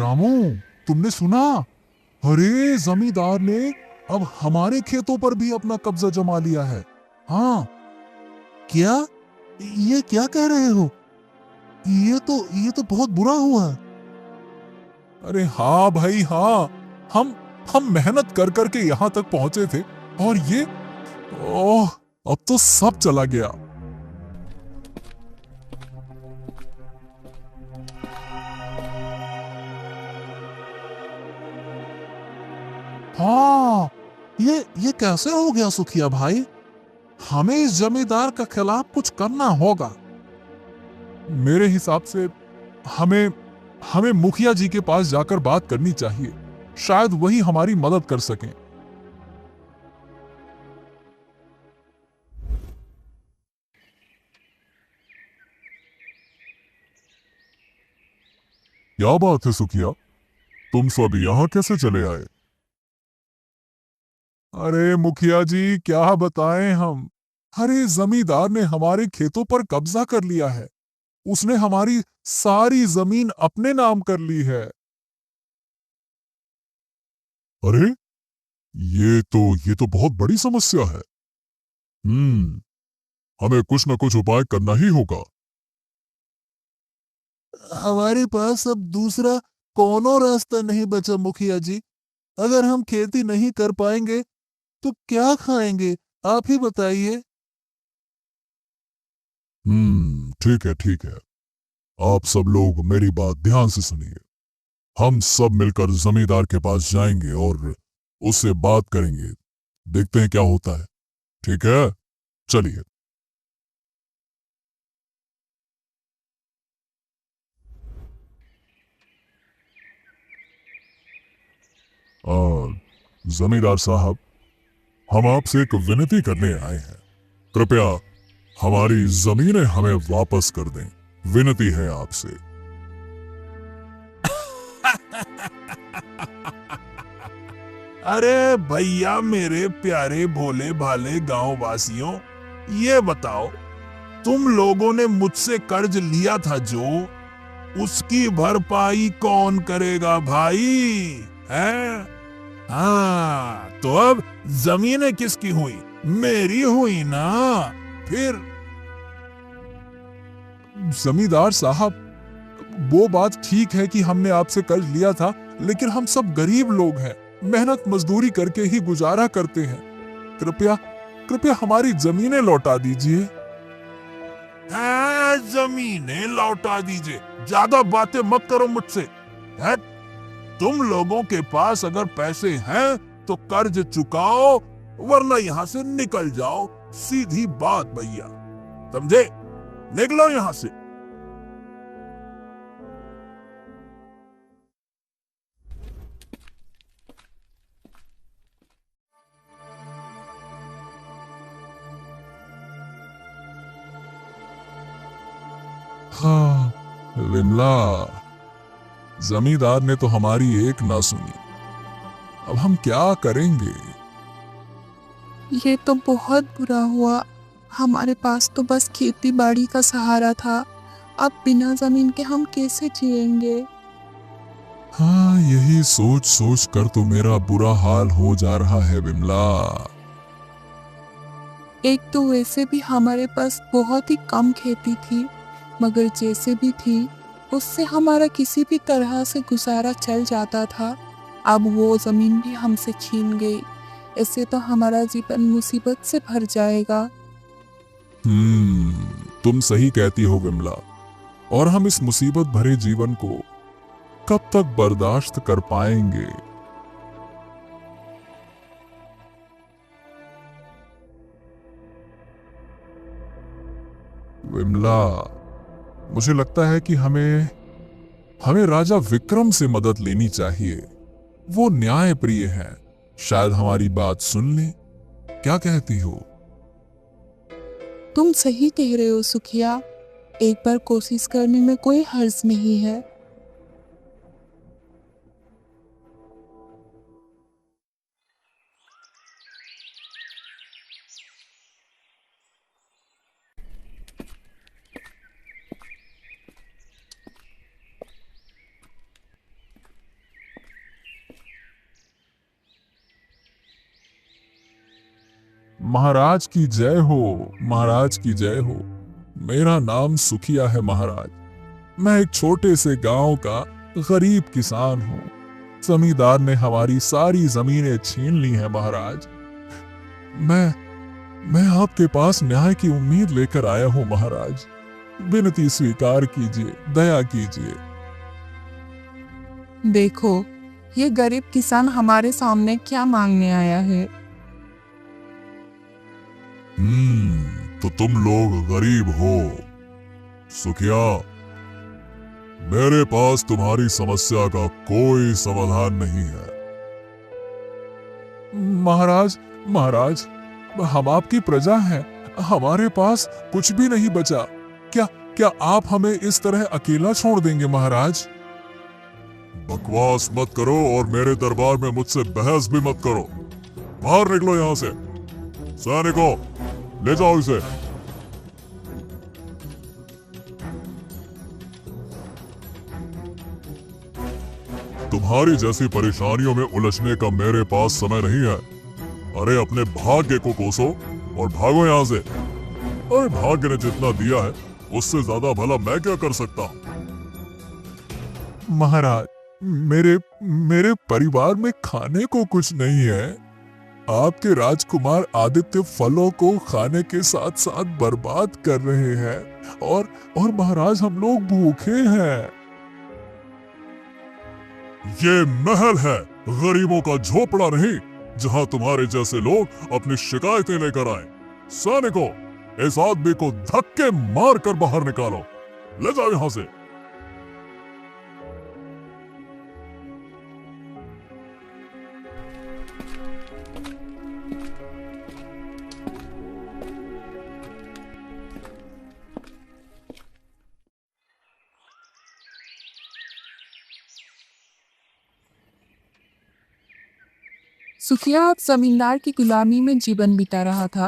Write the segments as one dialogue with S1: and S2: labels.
S1: रामू, तुमने सुना? अरे जमींदार ने अब हमारे खेतों पर भी अपना कब्जा जमा लिया है। हाँ। क्या? ये क्या कह रहे हो? ये तो बहुत बुरा हुआ। अरे हाँ भाई हाँ, हम मेहनत कर कर के यहाँ तक पहुंचे थे और ये ओह, अब तो सब चला गया। हाँ, ये कैसे हो गया सुखिया भाई? हमें इस जमींदार के खिलाफ कुछ करना होगा। मेरे हिसाब से हमें हमें मुखिया जी के पास जाकर बात करनी चाहिए। शायद वही हमारी मदद कर सकें। क्या बात है सुखिया, तुम सब यहाँ कैसे चले आए? अरे मुखिया जी, क्या बताएं हम। अरे जमींदार ने हमारे खेतों पर कब्जा कर लिया है। उसने हमारी सारी जमीन अपने नाम कर ली है। अरे ये तो बहुत बड़ी समस्या है। हमें कुछ न कुछ उपाय करना ही होगा। हमारे पास अब दूसरा कोनो रास्ता नहीं बचा मुखिया जी। अगर हम खेती नहीं कर पाएंगे तो क्या खाएंगे, आप ही बताइए। ठीक है ठीक है। आप सब लोग मेरी बात ध्यान से सुनिए। हम सब मिलकर जमींदार के पास जाएंगे और उससे बात करेंगे। देखते हैं क्या होता है। ठीक है, चलिए। आ, जमींदार साहब, हम आपसे एक विनती करने आए हैं। कृपया हमारी जमीनें हमें वापस कर दें। विनती है आपसे। अरे भैया, मेरे प्यारे भोले भाले गांव वासियों, ये बताओ, तुम लोगों ने मुझसे कर्ज लिया था जो, उसकी भरपाई कौन करेगा भाई? हैं? हाँ, तो अब जमीनें किसकी हुई? मेरी हुई ना। फिर जमींदार साहब, वो बात ठीक है कि हमने आपसे कर्ज लिया था, लेकिन हम सब गरीब लोग हैं, मेहनत मजदूरी करके ही गुजारा करते हैं। कृपया कृपया हमारी जमीनें लौटा दीजिए। जमीनें लौटा दीजिए? ज्यादा बातें मत करो मुझसे। है? तुम लोगों के पास अगर पैसे हैं तो कर्ज चुकाओ, वरना यहाँ से निकल जाओ। सीधी बात भैया, समझे? निकलो यहाँ से। हाँ विमला, जमींदार ने तो हमारी एक ना सुनी। अब हम क्या करेंगे?
S2: ये तो बहुत बुरा हुआ। हमारे पास तो बस खेती बाड़ी का सहारा था। अब बिना जमीन के हम कैसे जिएंगे?
S1: हाँ, यही सोच सोच कर तो मेरा बुरा हाल हो जा रहा है विमला।
S2: एक तो वैसे भी हमारे पास बहुत ही कम खेती थी, मगर जैसे भी थी उससे हमारा किसी भी तरह से गुजारा चल जाता था। अब वो जमीन भी हमसे छीन गई। ऐसे तो हमारा जीवन मुसीबत से भर जाएगा।
S1: तुम सही कहती हो विमला। और हम इस मुसीबत भरे जीवन को कब तक बर्दाश्त कर पाएंगे? विमला, मुझे लगता है कि हमें हमें राजा विक्रम से मदद लेनी चाहिए। वो न्याय प्रिय हैं, शायद हमारी बात सुन ले। क्या कहती हो?
S2: तुम सही कह रहे हो सुखिया। एक बार कोशिश करने में कोई हर्ज नहीं है।
S1: महाराज की जय हो, महाराज की जय हो। मेरा नाम सुखिया है महाराज। मैं एक छोटे से गांव का गरीब किसान हूँ। जमींदार ने हमारी सारी जमीनें छीन ली हैं महाराज। मैं आपके पास न्याय की उम्मीद लेकर आया हूँ महाराज। विनती स्वीकार कीजिए, दया कीजिए।
S2: देखो, ये गरीब किसान हमारे सामने क्या मांगने आया है।
S1: तो तुम लोग गरीब हो। सुखिया, मेरे पास तुम्हारी समस्या का कोई समाधान नहीं है। महाराज, हम आपकी प्रजा हैं। हमारे पास कुछ भी नहीं बचा। क्या आप हमें इस तरह अकेला छोड़ देंगे महाराज? बकवास मत करो और मेरे दरबार में मुझसे बहस भी मत करो। बाहर निकलो यहाँ से। सैनिकों, ले जाओ इसे। तुम्हारी जैसी परेशानियों में उलझने का मेरे पास समय नहीं है। अरे अपने भाग्य को कोसो और भागो यहाँ से। अरे भाग्य ने जितना दिया है उससे ज्यादा भला मैं क्या कर सकता हूँ? महाराज, मेरे परिवार में खाने को कुछ नहीं है। आपके राजकुमार आदित्य फलों को खाने के साथ साथ बर्बाद कर रहे हैं और महाराज हम लोग भूखे हैं। ये महल है, गरीबों का झोपड़ा नहीं, जहां तुम्हारे जैसे लोग अपनी शिकायतें लेकर आए। सैनिकों, इस आदमी को धक्के मारकर बाहर निकालो। ले जाओ यहां से।
S2: सुखिया अब जमींदार की गुलामी में जीवन बिता रहा था।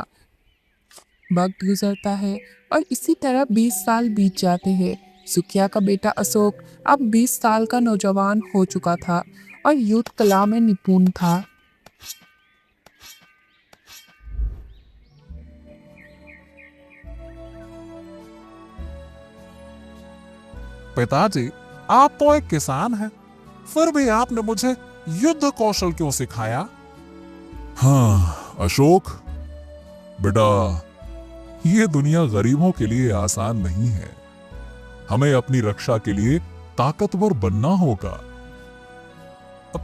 S2: वक्त गुजरता है और इसी तरह 20 साल बीत जाते हैं। सुखिया का बेटा अशोक अब 20 साल का नौजवान हो चुका था और युद्ध कला में निपुण था।
S1: पिताजी, आप तो एक किसान हैं, फिर भी आपने मुझे युद्ध कौशल क्यों सिखाया? हाँ अशोक बेटा, ये दुनिया गरीबों के लिए आसान नहीं है। हमें अपनी रक्षा के लिए ताकतवर बनना होगा।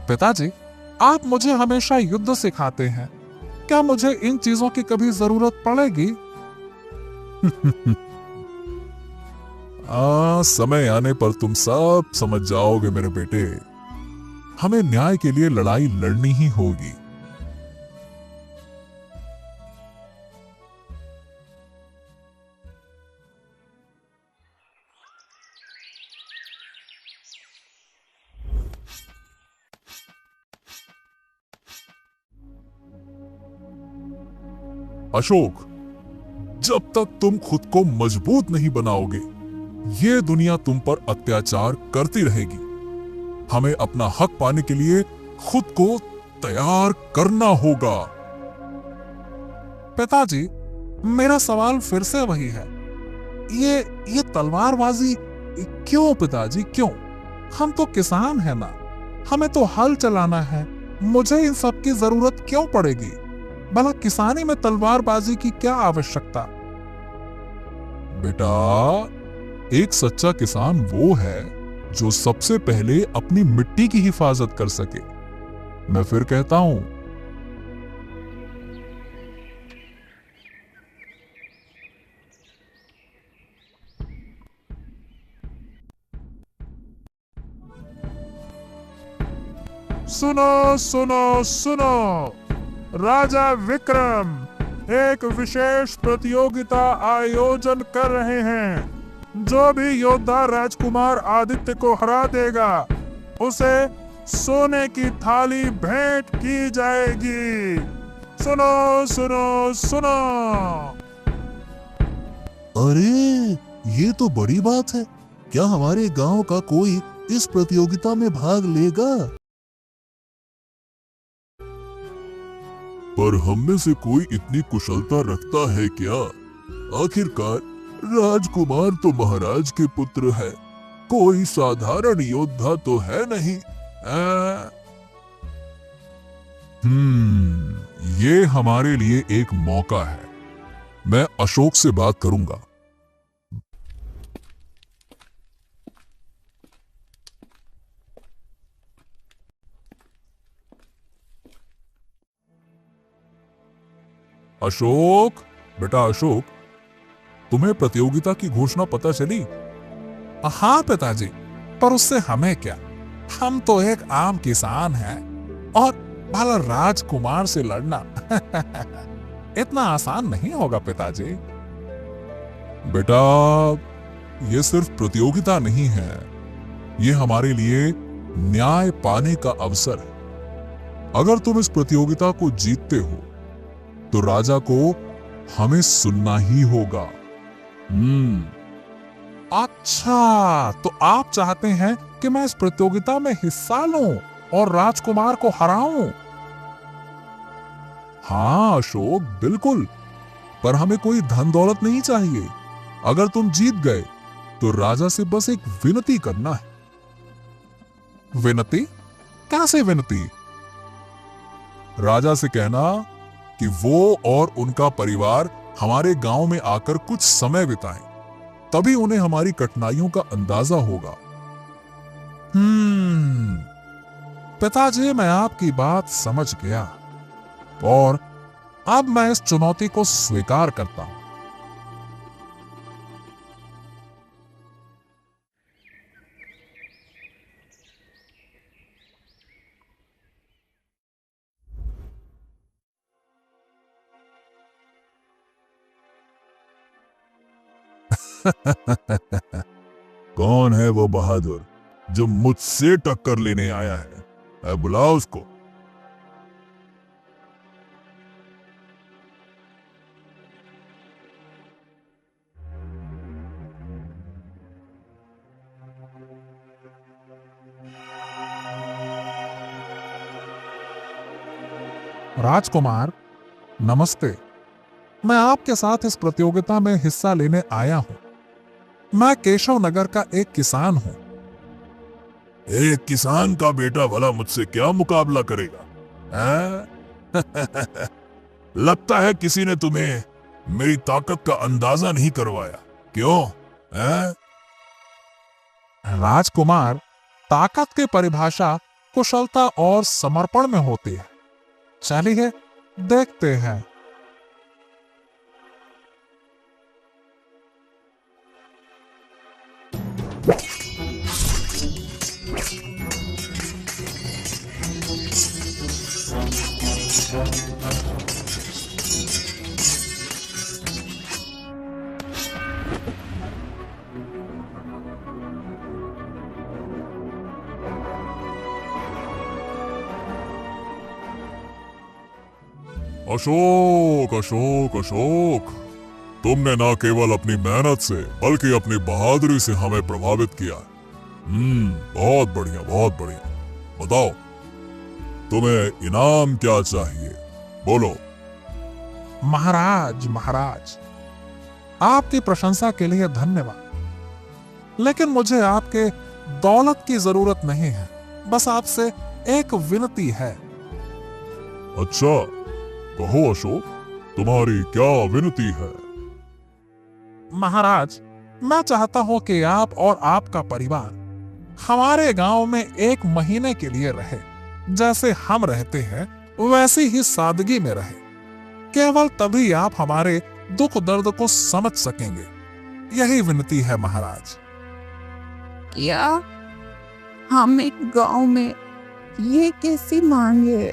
S1: पिताजी, आप मुझे हमेशा युद्ध सिखाते हैं। क्या मुझे इन चीजों की कभी जरूरत पड़ेगी? समय आने पर तुम सब समझ जाओगे मेरे बेटे। हमें न्याय के लिए लड़ाई लड़नी ही होगी। अशोक, जब तक तुम खुद को मजबूत नहीं बनाओगे, ये दुनिया तुम पर अत्याचार करती रहेगी। हमें अपना हक पाने के लिए खुद को तैयार करना होगा। पिताजी, मेरा सवाल फिर से वही है। ये तलवारबाजी क्यों पिताजी, क्यों? हम तो किसान हैं ना, हमें तो हल चलाना है। मुझे इन सब की जरूरत क्यों पड़ेगी? भला किसानी में तलवारबाजी की क्या आवश्यकता? बेटा, एक सच्चा किसान वो है जो सबसे पहले अपनी मिट्टी की हिफाजत कर सके। मैं फिर कहता हूं, सुनो सुनो सुनो, राजा विक्रम एक विशेष प्रतियोगिता आयोजन कर रहे हैं। जो भी योद्धा राजकुमार आदित्य को हरा देगा, उसे सोने की थाली भेंट की जाएगी। सुनो सुनो सुनो। अरे, ये तो बड़ी बात है। क्या हमारे गांव का कोई इस प्रतियोगिता में भाग लेगा? पर हम में से कोई इतनी कुशलता रखता है क्या? आखिरकार राजकुमार तो महाराज के पुत्र है, कोई साधारण योद्धा तो है नहीं। ये हमारे लिए एक मौका है। मैं अशोक से बात करूंगा। अशोक, बेटा अशोक, तुम्हें प्रतियोगिता की घोषणा पता चली? हाँ पिताजी, पर उससे हमें क्या? हम तो एक आम किसान हैं और भला राजकुमार से लड़ना इतना आसान नहीं होगा पिताजी। बेटा, ये सिर्फ प्रतियोगिता नहीं है, ये हमारे लिए न्याय पाने का अवसर है। अगर तुम इस प्रतियोगिता को जीतते हो तो राजा को हमें सुनना ही होगा। अच्छा, तो आप चाहते हैं कि मैं इस प्रतियोगिता में हिस्सा लूं और राजकुमार को हराऊं? हाँ अशोक, बिल्कुल, पर हमें कोई धन दौलत नहीं चाहिए। अगर तुम जीत गए तो राजा से बस एक विनती करना है। विनती? कैसे विनती? राजा से कहना कि वो और उनका परिवार हमारे गांव में आकर कुछ समय बिताएं, तभी उन्हें हमारी कठिनाइयों का अंदाजा होगा। पिताजी, मैं आपकी बात समझ गया और अब मैं इस चुनौती को स्वीकार करता हूं। कौन है वो बहादुर जो मुझसे टक्कर लेने आया है? बुलाओ उसको। राजकुमार, नमस्ते। मैं आपके साथ इस प्रतियोगिता में हिस्सा लेने आया हूं। मैं केशव नगर का एक किसान हूं। एक किसान का बेटा भला मुझसे क्या मुकाबला करेगा? लगता है किसी ने तुम्हें मेरी ताकत का अंदाजा नहीं करवाया। क्यों? राजकुमार, ताकत की परिभाषा कुशलता और समर्पण में होती है। चलिए देखते हैं। अशोक, अशोक, अशोक, तुमने ना केवल अपनी मेहनत से बल्कि अपनी बहादुरी से हमें प्रभावित किया। बहुत बढ़िया, बहुत बढ़िया। बताओ, तुम्हें इनाम क्या चाहिए? बोलो। महाराज, महाराज, आपकी प्रशंसा के लिए धन्यवाद, लेकिन मुझे आपके दौलत की जरूरत नहीं है। बस आपसे एक विनती है। अच्छा, कहो अशोक, तुम्हारी क्या विनती है? महाराज, मैं चाहता हूं कि आप और आपका परिवार हमारे गांव में 1 महीने के लिए रहे। जैसे हम रहते हैं वैसी ही सादगी में रहे। केवल तभी आप हमारे दुख दर्द को समझ सकेंगे। यही विनती है महाराज।
S2: क्या हम एक गांव में ये कैसी मांग है?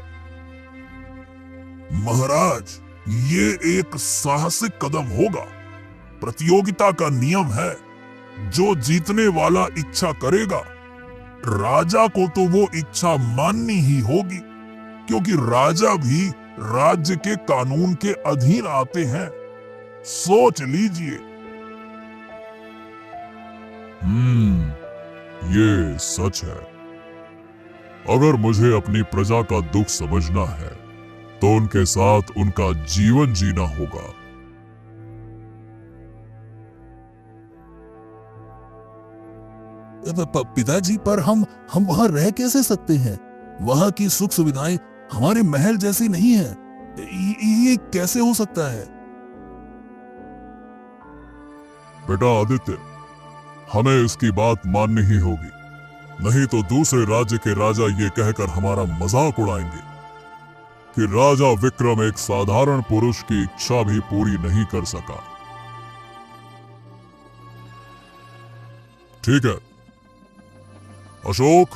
S1: महाराज, ये एक साहसिक कदम होगा। प्रतियोगिता का नियम है, जो जीतने वाला इच्छा करेगा, राजा को तो वो इच्छा माननी ही होगी, क्योंकि राजा भी राज्य के कानून के अधीन आते हैं। सोच लीजिए। ये सच है। अगर मुझे अपनी प्रजा का दुख समझना है तो उनके साथ उनका जीवन जीना होगा।
S3: पिताजी, पर हम वहां रह कैसे सकते हैं? वहां की सुख सुविधाएं हमारे महल जैसी नहीं है। ये कैसे हो सकता है?
S1: बेटा आदित्य, हमें इसकी बात माननी ही होगी, नहीं तो दूसरे राज्य के राजा ये कहकर हमारा मजाक उड़ाएंगे कि राजा विक्रम एक साधारण पुरुष की इच्छा भी पूरी नहीं कर सका। ठीक है अशोक,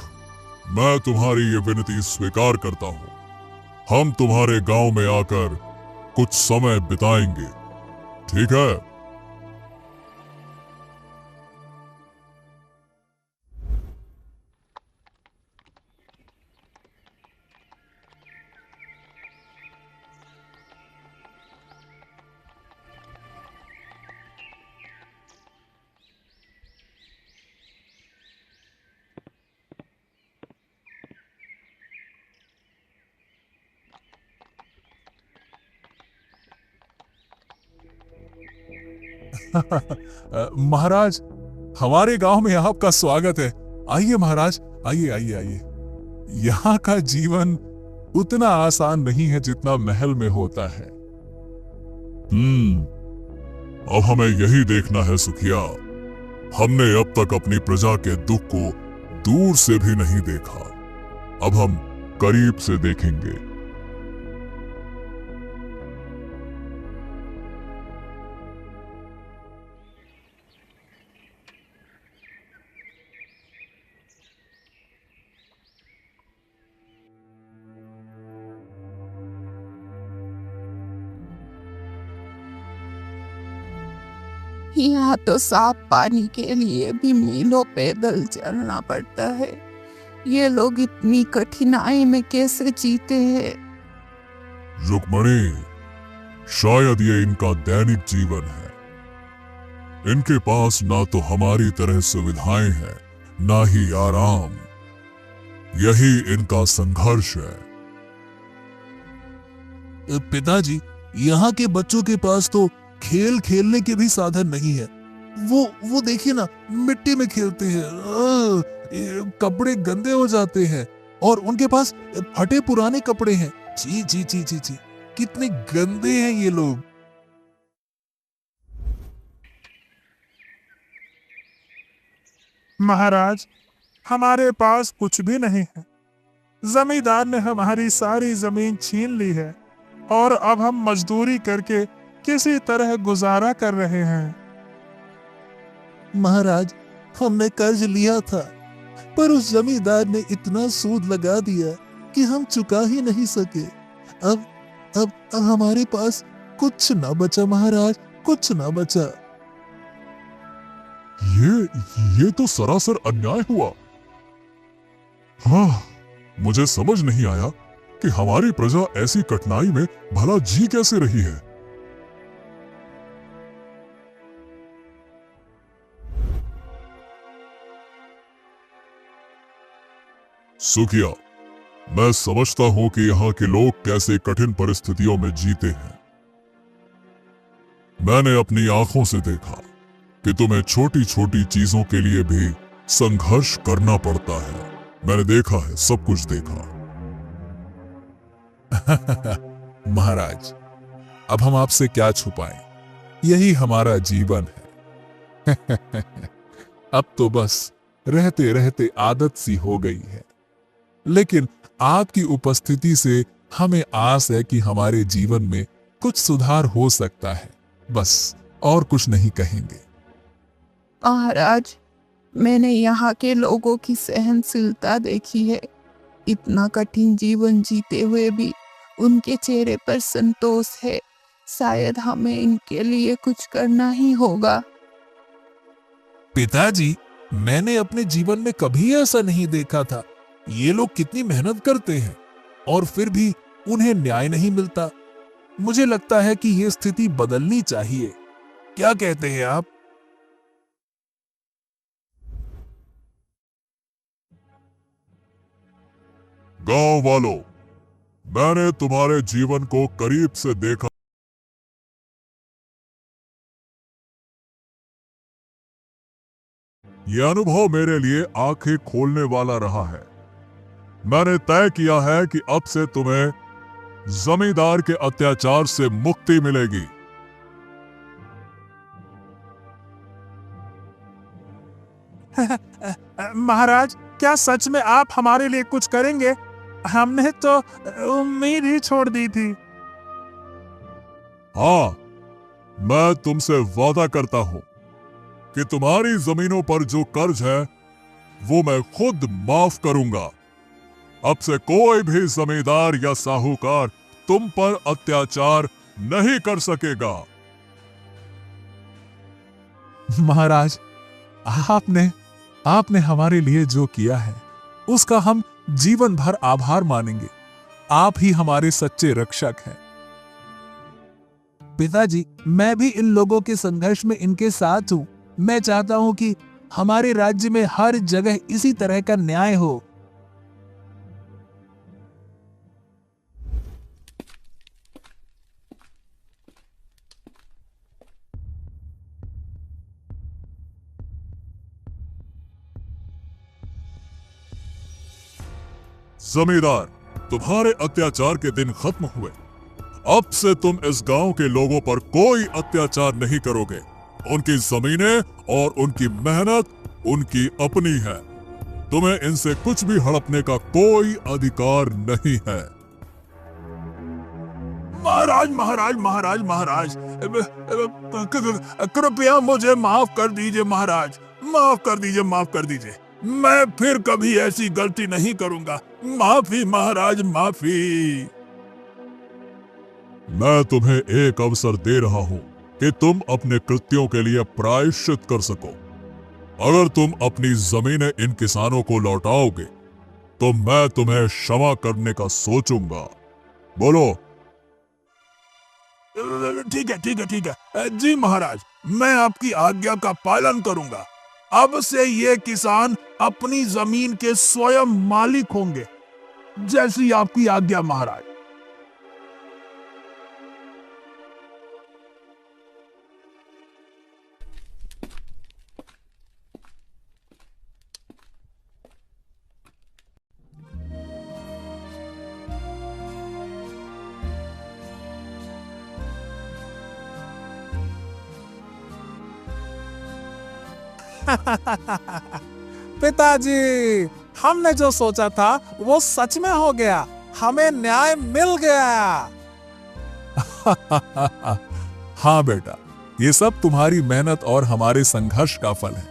S1: मैं तुम्हारी ये विनती स्वीकार करता हूं। हम तुम्हारे गांव में आकर कुछ समय बिताएंगे, ठीक है? महाराज, हमारे गांव में आपका स्वागत है। आइए महाराज, आइए आइए आइए। यहाँ का जीवन उतना आसान नहीं है जितना महल में होता है। अब हमें यही देखना है सुखिया। हमने अब तक अपनी प्रजा के दुख को दूर से भी नहीं देखा, अब हम करीब से देखेंगे।
S2: यहाँ तो साफ पानी के लिए भी मीलों पैदल चलना पड़ता है। ये लोग इतनी कठिनाई में कैसे जीते हैं?
S1: रुक्मणी, शायद ये इनका दैनिक जीवन है। इनके पास ना तो हमारी तरह सुविधाएं हैं, ना ही आराम। यही इनका संघर्ष है।
S3: पिताजी, यहाँ के बच्चों के पास तो खेल खेलने के भी साधन नहीं है। वो देखिए ना, मिट्टी में खेलते हैं। कपड़े गंदे हो जाते हैं और उनके पास फटे पुराने कपड़े हैं। जी जी जी जी जी, कितने गंदे हैं ये लोग।
S4: महाराज, हमारे पास कुछ भी नहीं है। जमींदार ने हमारी सारी जमीन छीन ली है और अब हम मजदूरी करके किसी तरह गुजारा कर रहे हैं।
S3: महाराज, हमने कर्ज लिया था, पर उस जमींदार ने इतना सूद लगा दिया कि हम चुका ही नहीं सके। अब हमारे पास कुछ ना बचा महाराज, कुछ ना बचा।
S1: ये तो सरासर अन्याय हुआ। हाँ, मुझे समझ नहीं आया कि हमारी प्रजा ऐसी कठिनाई में भला जी कैसे रही है। सुखिया, मैं समझता हूं कि यहाँ के लोग कैसे कठिन परिस्थितियों में जीते हैं। मैंने अपनी आंखों से देखा कि तुम्हें छोटी छोटी चीजों के लिए भी संघर्ष करना पड़ता है। मैंने देखा है, सब कुछ देखा।
S5: महाराज, अब हम आपसे क्या छुपाएं, यही हमारा जीवन है। अब तो बस रहते रहते आदत सी हो गई है, लेकिन आपकी उपस्थिति से हमें आस है कि हमारे जीवन में कुछ सुधार हो सकता है। बस और कुछ नहीं कहेंगे।
S2: महाराज, मैंने यहाँ के लोगों की सहनशीलता देखी है। इतना कठिन जीवन जीते हुए भी उनके चेहरे पर संतोष है। शायद हमें इनके लिए कुछ करना ही होगा।
S3: पिताजी, मैंने अपने जीवन में कभी ऐसा नहीं देखा था। ये लोग कितनी मेहनत करते हैं और फिर भी उन्हें न्याय नहीं मिलता। मुझे लगता है कि ये स्थिति बदलनी चाहिए। क्या कहते हैं आप?
S1: गांव वालों,
S5: मैंने तुम्हारे जीवन को करीब से देखा। यह अनुभव मेरे लिए आंखें खोलने वाला रहा है। मैंने तय किया है कि अब से तुम्हें जमींदार के अत्याचार से मुक्ति मिलेगी।
S4: महाराज, क्या सच में आप हमारे लिए कुछ करेंगे? हमने तो उम्मीद ही छोड़ दी थी।
S5: हाँ, मैं तुमसे वादा करता हूं कि तुम्हारी जमीनों पर जो कर्ज है वो मैं खुद माफ करूंगा। अब से कोई भी जमींदार या साहूकार तुम पर अत्याचार नहीं कर सकेगा।
S3: महाराज, आपने हमारे लिए जो किया है उसका हम जीवन भर आभार मानेंगे। आप ही हमारे सच्चे रक्षक हैं। पिताजी, मैं भी इन लोगों के संघर्ष में इनके साथ हूं। मैं चाहता हूं कि हमारे राज्य में हर जगह इसी तरह का न्याय हो।
S5: जमींदार, तुम्हारे अत्याचार के दिन खत्म हुए। अब से तुम इस गांव के लोगों पर कोई अत्याचार नहीं करोगे। उनकी जमीनें और उनकी मेहनत उनकी अपनी है। तुम्हें इनसे कुछ भी हड़पने का कोई अधिकार नहीं है।
S4: महाराज महाराज महाराज महाराज, कृपया मुझे माफ कर दीजिए महाराज, माफ कर दीजिए, माफ कर दीजिए। मैं फिर कभी ऐसी गलती नहीं करूंगा। माफी महाराज, माफी।
S5: मैं तुम्हें एक अवसर दे रहा हूं कि तुम अपने कृत्यों के लिए प्रायश्चित कर सको। अगर तुम अपनी जमीनें इन किसानों को लौटाओगे तो मैं तुम्हें क्षमा करने का सोचूंगा। बोलो।
S4: ठीक है, ठीक है, ठीक है जी महाराज, मैं आपकी आज्ञा का पालन करूंगा। अब से ये किसान अपनी जमीन के स्वयं मालिक होंगे, जैसी आपकी आज्ञा महाराज। पिताजी, हमने जो सोचा था वो सच में हो गया। हमें न्याय मिल गया।
S3: हाँ बेटा, ये सब तुम्हारी मेहनत और हमारे संघर्ष का फल है।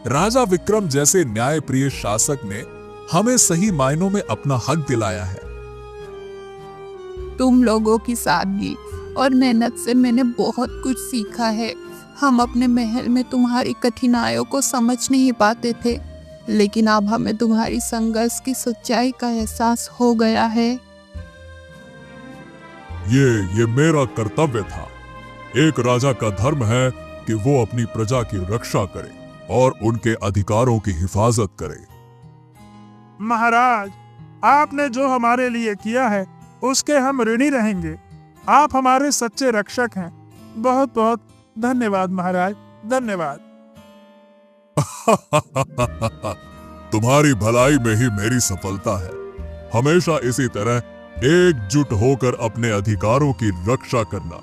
S3: राजा विक्रम जैसे न्यायप्रिय शासक ने हमें सही मायनों में अपना हक दिलाया है।
S2: तुम लोगों की सादगी और मेहनत से मैंने बहुत कुछ सीखा है। हम अपने महल में तुम्हारी कठिनाइयों को समझ नहीं पाते थे, लेकिन अब हमें तुम्हारी संघर्ष की सच्चाई का एहसास हो गया है।
S5: ये मेरा कर्तव्य था। एक राजा का धर्म है कि वो अपनी प्रजा की रक्षा करे और उनके अधिकारों की हिफाजत करे।
S4: महाराज, आपने जो हमारे लिए किया है उसके हम ऋणी रहेंगे। आप हमारे सच्चे रक्षक हैं। बहुत बहुत धन्यवाद महाराज, धन्यवाद।
S5: तुम्हारी भलाई में ही मेरी सफलता है। हमेशा इसी तरह एकजुट होकर अपने अधिकारों की रक्षा करना।